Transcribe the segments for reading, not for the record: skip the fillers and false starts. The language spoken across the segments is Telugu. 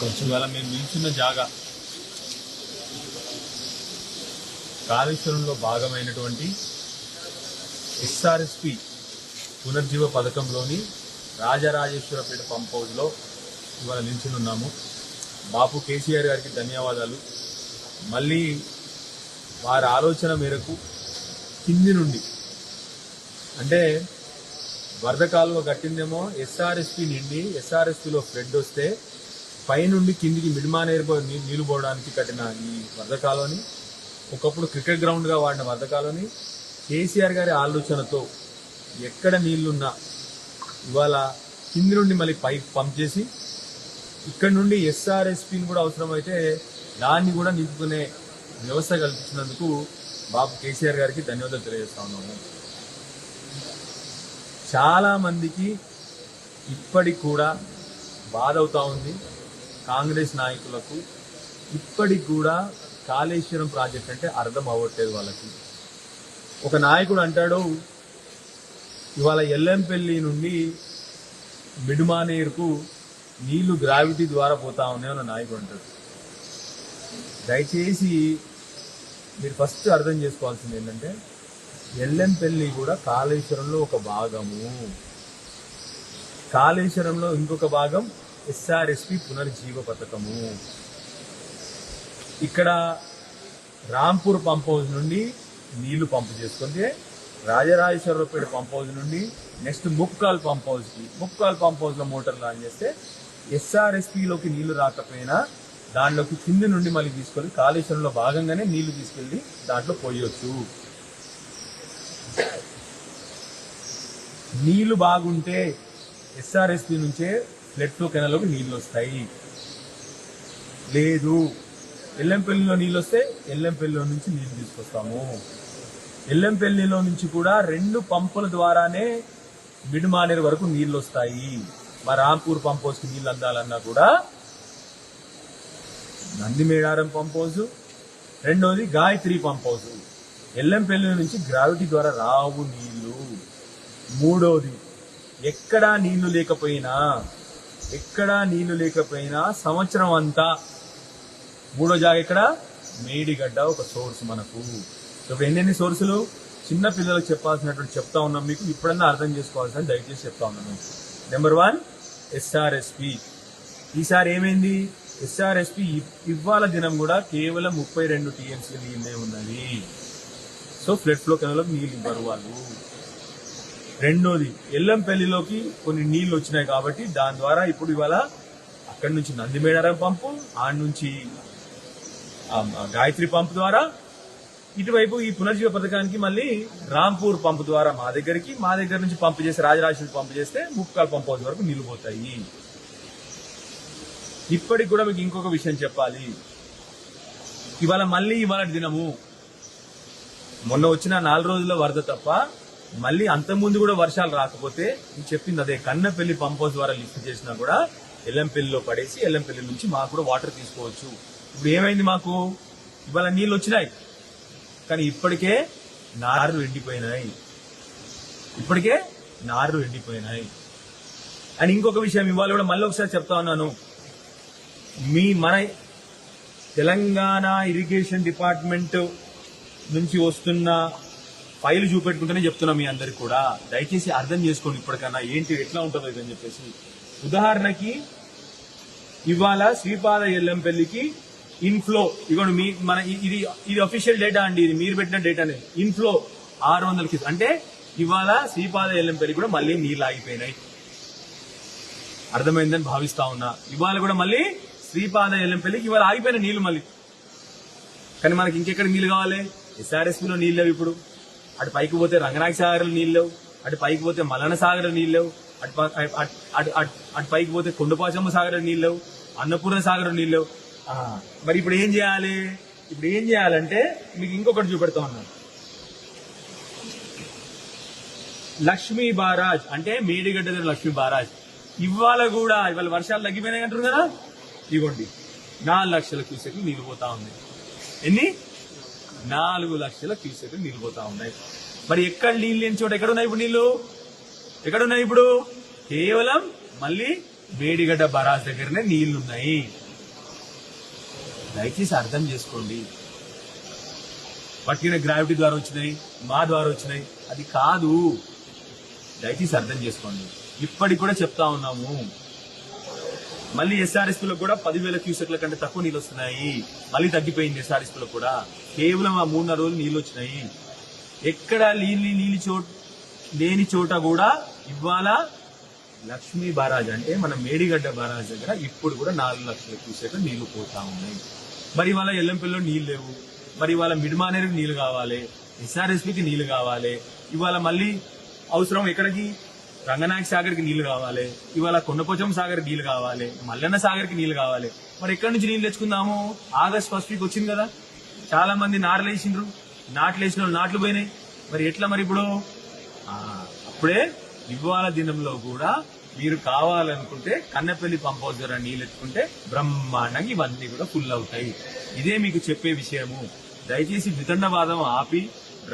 కొంచెం ఇవాళ మేము నిల్చున్న జాగా కాళేశ్వరంలో భాగమైనటువంటి ఎస్ఆర్ఎస్పి పునర్జీవ పథకంలోని రాజరాజేశ్వరపేట పంప్ హౌస్లో ఇవాళ నిల్చున్నాము. బాపు కేసీఆర్ గారికి ధన్యవాదాలు. మళ్ళీ వారి ఆలోచన మేరకు కింది నుండి అంటే వరద కాలువ కట్టిందేమో ఎస్ఆర్ఎస్పి నిండి ఎస్ఆర్ఎస్పిలో ఫ్లడ్ వస్తే పైనుండి కిందికి మిడ్మానేరు నీళ్లు పోవడానికి కట్టిన ఈ వరద కాలువని, ఒకప్పుడు క్రికెట్ గ్రౌండ్గా వాడిన వరద కాలువని కేసీఆర్ గారి ఆలోచనతో ఎక్కడ నీళ్లున్నా ఇవాళ కింది నుండి మళ్ళీ పైకి పంప్ చేసి ఇక్కడ నుండి ఎస్ఆర్ఎస్పిని కూడా అవసరమైతే దాన్ని కూడా నింపుకునే వ్యవస్థ కల్పించినందుకు బాబు కేసీఆర్ గారికి ధన్యవాదాలు తెలియజేస్తా ఉన్నాము. చాలా మందికి ఇప్పటికి కూడా బాధ అవుతా ఉంది. కాంగ్రెస్ నాయకులకు ఇప్పటికి కూడా కాళేశ్వరం ప్రాజెక్ట్ అంటే అర్థం అవ్వట్లేదు వాళ్ళకి. ఒక నాయకుడు అంటాడు, ఇవాళ ఎల్లంపల్లి నుండి మిడ్మానేరుకు నీళ్లు గ్రావిటీ ద్వారా పోతా ఉన్నాయని నాయకుడు అంటాడు. దయచేసి మీరు ఫస్ట్ అర్థం చేసుకోవాల్సింది ఏంటంటే ఎల్లంపల్లి కూడా కాళేశ్వరంలో ఒక భాగము, కాళేశ్వరంలో ఇంకొక భాగం ఎస్ఆర్ఎస్పి పునర్జీవ పథకము. ఇక్కడ రాంపూర్ పంప్ హౌస్ నుండి నీళ్లు పంపు చేసుకుంటే రాజరాజేశ్వరపేట పంప్ హౌస్ నుండి నెక్స్ట్ ముప్కాల్ పంప్ హౌస్కి, ముప్కాల్ పంప్ హౌస్లో మోటార్లు ఆన్ చేస్తే ఎస్ఆర్ఎస్పిలోకి నీళ్లు రాకపోయినా దాంట్లోకి కింది నుండి మళ్ళీ తీసుకెళ్ళి కాళేశ్వరంలో భాగంగానే నీళ్లు తీసుకెళ్లి దాంట్లో పోయొచ్చు. నీళ్లు బాగుంటే ఎస్ఆర్ఎస్పి నుంచే ఫ్లడ్ ఫ్లో కెనాల్లోకి నీళ్లు వస్తాయి. లేదు ఎల్లంపల్లిలో నీళ్ళు వస్తే ఎల్లంపల్లిలో నుంచి నీళ్లు తీసుకొస్తాము. ఎల్లంపల్లిలో నుంచి కూడా 2 పంపుల ద్వారానే మిడ్మానేరు వరకు నీళ్లు వస్తాయి. మా రాంపూర్ పంప్ హౌస్కి నీళ్లు అందాలన్నా కూడా నందిమేడారం పంప్ హౌస్, రెండోది గాయత్రి పంప్ హౌస్, ఎల్లంపల్లి నుంచి గ్రావిటీ ద్వారా రావు నీళ్లు. మూడోది ఎక్కడా నీళ్లు లేకపోయినా సంవత్సరం అంతా మూడో జాగా ఇక్కడ మేడిగడ్డ ఒక సోర్స్ మనకు. ఇప్పుడు ఎన్నెన్ని సోర్సులు చిన్న పిల్లలకు చెప్పాల్సినటువంటి చెప్తా ఉన్నాం, మీకు ఇప్పుడన్నా అర్థం చేసుకోవాల్సిన దయచేసి చెప్తా ఉన్నాను. Number 1 SRSP. ఈసారి ఏమైంది, ఎస్ఆర్ఎస్పి ఇవాళ దినం కూడా కేవలం 32 టీఎంసీ నీళ్ళే ఉన్నది. సో ఫ్లడ్ ఫ్లో కెనాల్లోకి నీళ్ళు ఇవ్వరు వాళ్ళు. రెండోది ఎల్లంపల్లిలోకి కొన్ని నీళ్లు వచ్చినాయి కాబట్టి దాని ద్వారా ఇప్పుడు ఇవాళ అక్కడి నుంచి నందిమేడారం పంపు, ఆడ నుంచి గాయత్రి పంప్ ద్వారా ఇటువైపు ఈ పునర్జీవ పథకానికి మళ్ళీ రాంపూర్ పంప్ ద్వారా మా దగ్గర నుంచి పంపు చేసి రాజరాజేశ్వరి పంపు చేస్తే ముప్కాల్ పంప్ హౌస్ వరకు నీళ్లు పోతాయి. ఇప్పటికి కూడా మీకు ఇంకొక విషయం చెప్పాలి. ఇవాళ దినము మొన్న వచ్చిన 4 రోజుల వరద తప్ప మళ్ళీ అంతకుముందు కూడా వర్షాలు రాకపోతే చెప్పింది అదే, కన్నపల్లి పంప్ హౌస్ ద్వారా లిఫ్ట్ చేసినా కూడా ఎల్లంపల్లిలో పడేసి ఎల్లంపల్లి నుంచి మాకు కూడా వాటర్ తీసుకోవచ్చు. ఇప్పుడు ఏమైంది, మాకు ఇవాళ నీళ్ళు వచ్చినాయి కానీ ఇప్పటికే నార్లు ఎండిపోయినాయి. అండ్ ఇంకొక విషయం ఇవాళ కూడా మళ్ళీ ఒకసారి చెప్తా ఉన్నాను, మన తెలంగాణ ఇరిగేషన్ డిపార్ట్మెంట్ నుంచి వస్తున్న ఫైల్ చూపెట్టుకుంటేనే చెప్తున్నా మీ అందరికి కూడా, దయచేసి అర్థం చేసుకోండి ఇప్పటికన్నా ఏంటి ఎట్లా ఉంటుందో ఇదని చెప్పేసి. ఉదాహరణకి ఇవాళ శ్రీపాద ఎల్లంపల్లికి ఇన్ఫ్లో ఇవ్వండి, ఇది అఫీషియల్ డేటా అండి, ఇది మీరు పెట్టిన డేటానే. ఇన్ఫ్లో 600 అంటే ఇవాళ శ్రీపాద ఎల్లంపల్లి కూడా మళ్ళీ నీళ్ళు ఆగిపోయినాయి. అర్థమైందని భావిస్తా ఉన్నా. ఇవాళ కూడా మళ్ళీ శ్రీపాద ఎల్లంపల్లికి ఇవాళ ఆగిపోయిన నీళ్లు మళ్ళీ. కానీ మనకి ఇంకెక్కడ నీళ్లు కావాలి, ఎస్ఆర్ఎస్పిలో నీళ్ళు లేవు. ఇప్పుడు అటు పైకి పోతే రంగనాయక సాగర్లో నీళ్ళు లేవు, అటు పైకి పోతే మల్లన సాగర్ నీళ్ళు లేవు, అటు పైకి పోతే కొండపాచమ్మ సాగర్ నీళ్ళు లేవు, అన్నపూర్ణ సాగర్ నీళ్ళు లేవు. మరి ఇప్పుడు ఏం చేయాలంటే మీకు ఇంకొకటి చూపెడతా ఉన్నాను. లక్ష్మీ బారాజ్ అంటే మేడిగడ్డ దగ్గర లక్ష్మీ బారాజ్ ఇవాళ వర్షాలు తగ్గిపోయినాయి అంటారు కదా, ఇవ్వండి 4 లక్షల క్యూసెక్లు నీళ్ళు పోతా ఉంది. ఎన్ని? 4 లక్షల క్యూసెక్లు నీళ్ళు పోతా ఉన్నాయి. మరి ఎక్కడ నీళ్ళు లేని చోట ఎక్కడున్నాయి ఇప్పుడు నీళ్లు? ఎక్కడున్నాయి ఇప్పుడు? కేవలం మళ్ళీ మేడిగడ్డ బరాజ్ దగ్గరనే నీళ్లున్నాయి. దయచేసి అర్థం చేసుకోండి. పట్టిన గ్రావిటీ ద్వారా వచ్చినాయి, మా ద్వారా వచ్చినాయి, అది కాదు. దయచేసి అర్థం చేసుకోండి. ఇప్పటికి కూడా చెప్తా ఉన్నాము, మళ్ళీ ఎస్ఆర్ఎస్పీలో కూడా 10,000 క్యూసెక్ల కంటే తక్కువ నీళ్ళు వస్తున్నాయి. మళ్ళీ తగ్గిపోయింది ఎస్ఆర్ఎస్పీలో కూడా. కేవలం ఆ 3-4 రోజులు నీళ్ళు వచ్చినాయి. ఎక్కడ లేని చోట కూడా ఇవాళ లక్ష్మీ బారాజ్ అంటే మన మేడిగడ్డ బారాజ్ దగ్గర ఇప్పుడు కూడా 4 లక్షల క్యూసెక్లు నీళ్లు పోతా ఉన్నాయి. మరి ఇవాళ ఎల్లంపల్లిలో నీళ్లు లేవు. మరి ఇవాళ మిడ్మానేరుకి నీళ్లు కావాలి, ఎస్ఆర్ఎస్పీకి నీళ్లు కావాలి. ఇవాళ మళ్ళీ అవసరం ఎక్కడికి, రంగనాయక సాగర్కి నీళ్లు కావాలి. ఇవాళ కొండపోచమ్మ సాగర్కి నీళ్లు కావాలి, మల్లన్న సాగర్కి నీళ్లు కావాలి. మరి ఎక్కడి నుంచి నీళ్లు తెచ్చుకుందాము? ఆగస్ట్ 1 వీక్ వచ్చింది కదా, చాలా మంది నాట్లు వేసిన వాళ్ళు నాట్లు పోయినాయి. మరి ఎట్లా మరి ఇప్పుడు? అప్పుడే ఇవాళ దినంలో కూడా మీరు కావాలనుకుంటే కన్నెపల్లి పంప్ హౌస్ ద్వారా నీళ్ళు ఎత్తుకుంటే బ్రహ్మాండంగా ఇవన్నీ కూడా ఫుల్ అవుతాయి. ఇదే మీకు చెప్పే విషయము. దయచేసి వితండవాదం ఆపి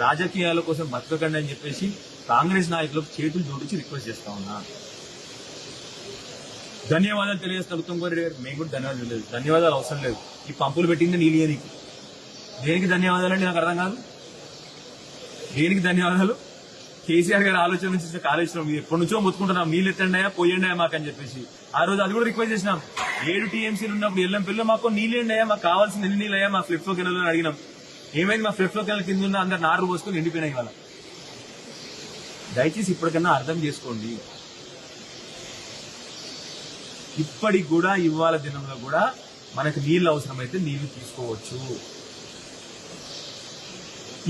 రాజకీయాల కోసం బతకకండి అని చెప్పేసి కాంగ్రెస్ నాయకులకు చేతులు జోడించి రిక్వెస్ట్ చేస్తా ఉన్నా. ధన్యవాదాలు తెలియజేస్తాను ఉత్తమ్ కుమార్ గారు. మేము కూడా ధన్యవాదాలు లేదు, ధన్యవాదాలు అవసరం లేదు. ఈ పంపులు పెట్టింది నీళ్ళు నీకు. దేనికి ధన్యవాదాలు అండి నాకు అర్థం కాదు. దేనికి ధన్యవాదాలు? కేసీఆర్ గారి ఆలోచన నుంచి కాళేశ్వరం ఎప్పటి నుంచో మొత్తుకుంటున్నాం, నీళ్ళు ఎత్తండియా పోయండియా మాకని చెప్పేసి. ఆ రోజు అది కూడా రిక్వెస్ట్ చేసినాం. 7 టీఎంసీలు ఉన్నప్పుడు ఎల్లంపల్లిలో మాకు నీళ్ళు ఎండాయా, మాకు కావాల్సిన ఎన్ని నీళ్ళు అయ్యా మా ఫ్లిప్లో కెనాల్ అని అడిగినాం. ఏమైంది? మా ఫ్లిప్లో కెనాల్ కింద ఉన్న అందరు నారు పోసుకొని ఎండిపోయినాయి. ఇవాళ దయచేసి ఇప్పటికన్నా అర్థం చేసుకోండి. ఇప్పటికి కూడా ఇవాళ దినంలో కూడా మనకు నీళ్లు అవసరమైతే నీళ్లు తీసుకోవచ్చు.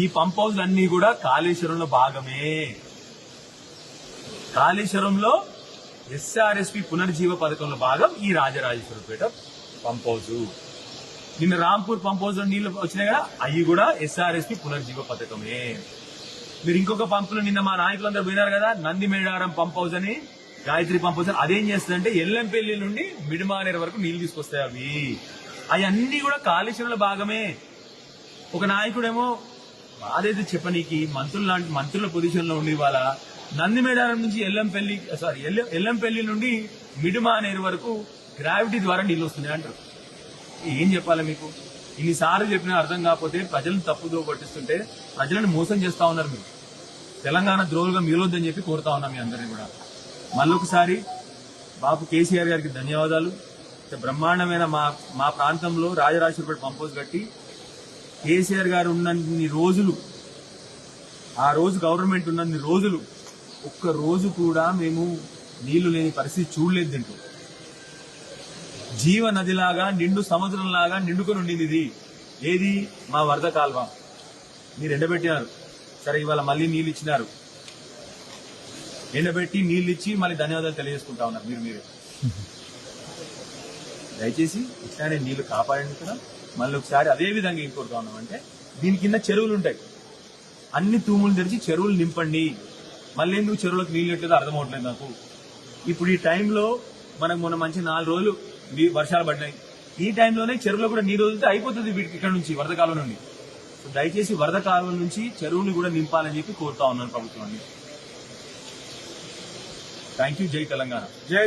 ఈ పంప్ హౌస్ అన్ని కూడా కాళేశ్వరంలో భాగమే. కాళేశ్వరంలో ఎస్ఆర్ఎస్పీ పునర్జీవ పథకంలో భాగం ఈ రాజరాజేశ్వరపేట పంప్ హౌస్. నిన్న రాంపూర్ పంప్ హౌస్ లో నీళ్లు వచ్చినాయి కదా, అవి కూడా ఎస్ఆర్ఎస్పీ పునర్జీవ పథకమే. మీరు ఇంకొక పంపులు నిన్న మా నాయకులందరూ పోయినారు కదా, నంది మేడారం పంప్ హౌస్ అని, గాయత్రి పంప్ హౌస్ అని. అదేం చేస్తుందంటే ఎల్లంపల్లి నుండి మిడిమానేరు వరకు నీళ్లు తీసుకొస్తాయి. అవి అన్ని కూడా కాళేశ్వరంలో భాగమే. ఒక నాయకుడేమో అదైతే చెప్పనీకి మంత్రుల పొజిషన్ లో ఉండి ఇవాళ నంది మేడారం నుంచి ఎల్లంపల్లి నుండి మిడిమానేరు వరకు గ్రావిటీ ద్వారా నీళ్లు వస్తున్నాయి అంటారు. ఏం చెప్పాలి మీకు? ఇన్నిసార్లు చెప్పినా అర్థం కాకపోతే ప్రజలను తప్పుదో పట్టిస్తుంటే ప్రజలను మోసం చేస్తా ఉన్నారు. మీరు తెలంగాణ ద్రోహులుగా మిగలొద్దని చెప్పి కోరుతా ఉన్నాం మీ అందరినీ కూడా. మళ్ళొకసారి బాబు కేసీఆర్ గారికి ధన్యవాదాలు. బ్రహ్మాండమైన మా ప్రాంతంలో రాజరాజేశ్వరపేట పంప్ హౌస్ కట్టి కేసీఆర్ గారు ఉన్నన్ని రోజులు, ఆ రోజు గవర్నమెంట్ ఉన్నన్ని రోజులు ఒక్క రోజు కూడా మేము నీళ్లు లేని పరిస్థితి చూడలేదు. దీంట్లో జీవ నదిలాగా నిండు సముద్రంలాగా నిండుకొని ఉండింది ఇది. ఏది? మా వరద కాల్వ. మీరు ఎండబెట్టినారు, సరే ఇవాళ మళ్ళీ నీళ్ళు ఇచ్చినారు. ఎండబెట్టి నీళ్ళు ఇచ్చి మళ్ళీ ధన్యవాదాలు తెలియజేసుకుంటా ఉన్నారు మీరే. దయచేసి ఇట్లానే నీళ్లు కాపాడండి కదా. మళ్ళీ ఒకసారి అదే విధంగా ఏం కోరుతా ఉన్నాం అంటే, దీని కింద చెరువులు ఉంటాయి, అన్ని తూములు తెరిచి చెరువులు నింపండి. మళ్ళీ ఎందుకు చెరువులకు నీళ్ళు ఇట్లేదో అర్థం అవట్లేదు నాకు. ఇప్పుడు ఈ టైంలో మనకు మొన్న మంచి 4 రోజులు వర్షాలు పడినాయి. ఈ టైంలోనే చెరువులో కూడా నీరు వదిలితే అయిపోతుంది వీటికి ఇక్కడ నుంచి వరద కాలువ నుండి. సో దయచేసి వరద కాలువ నుంచి చెరువులు కూడా నింపాలని చెప్పి కోరుతా ఉన్నాను ప్రభుత్వాన్ని. Thank you. జై తెలంగాణ. జై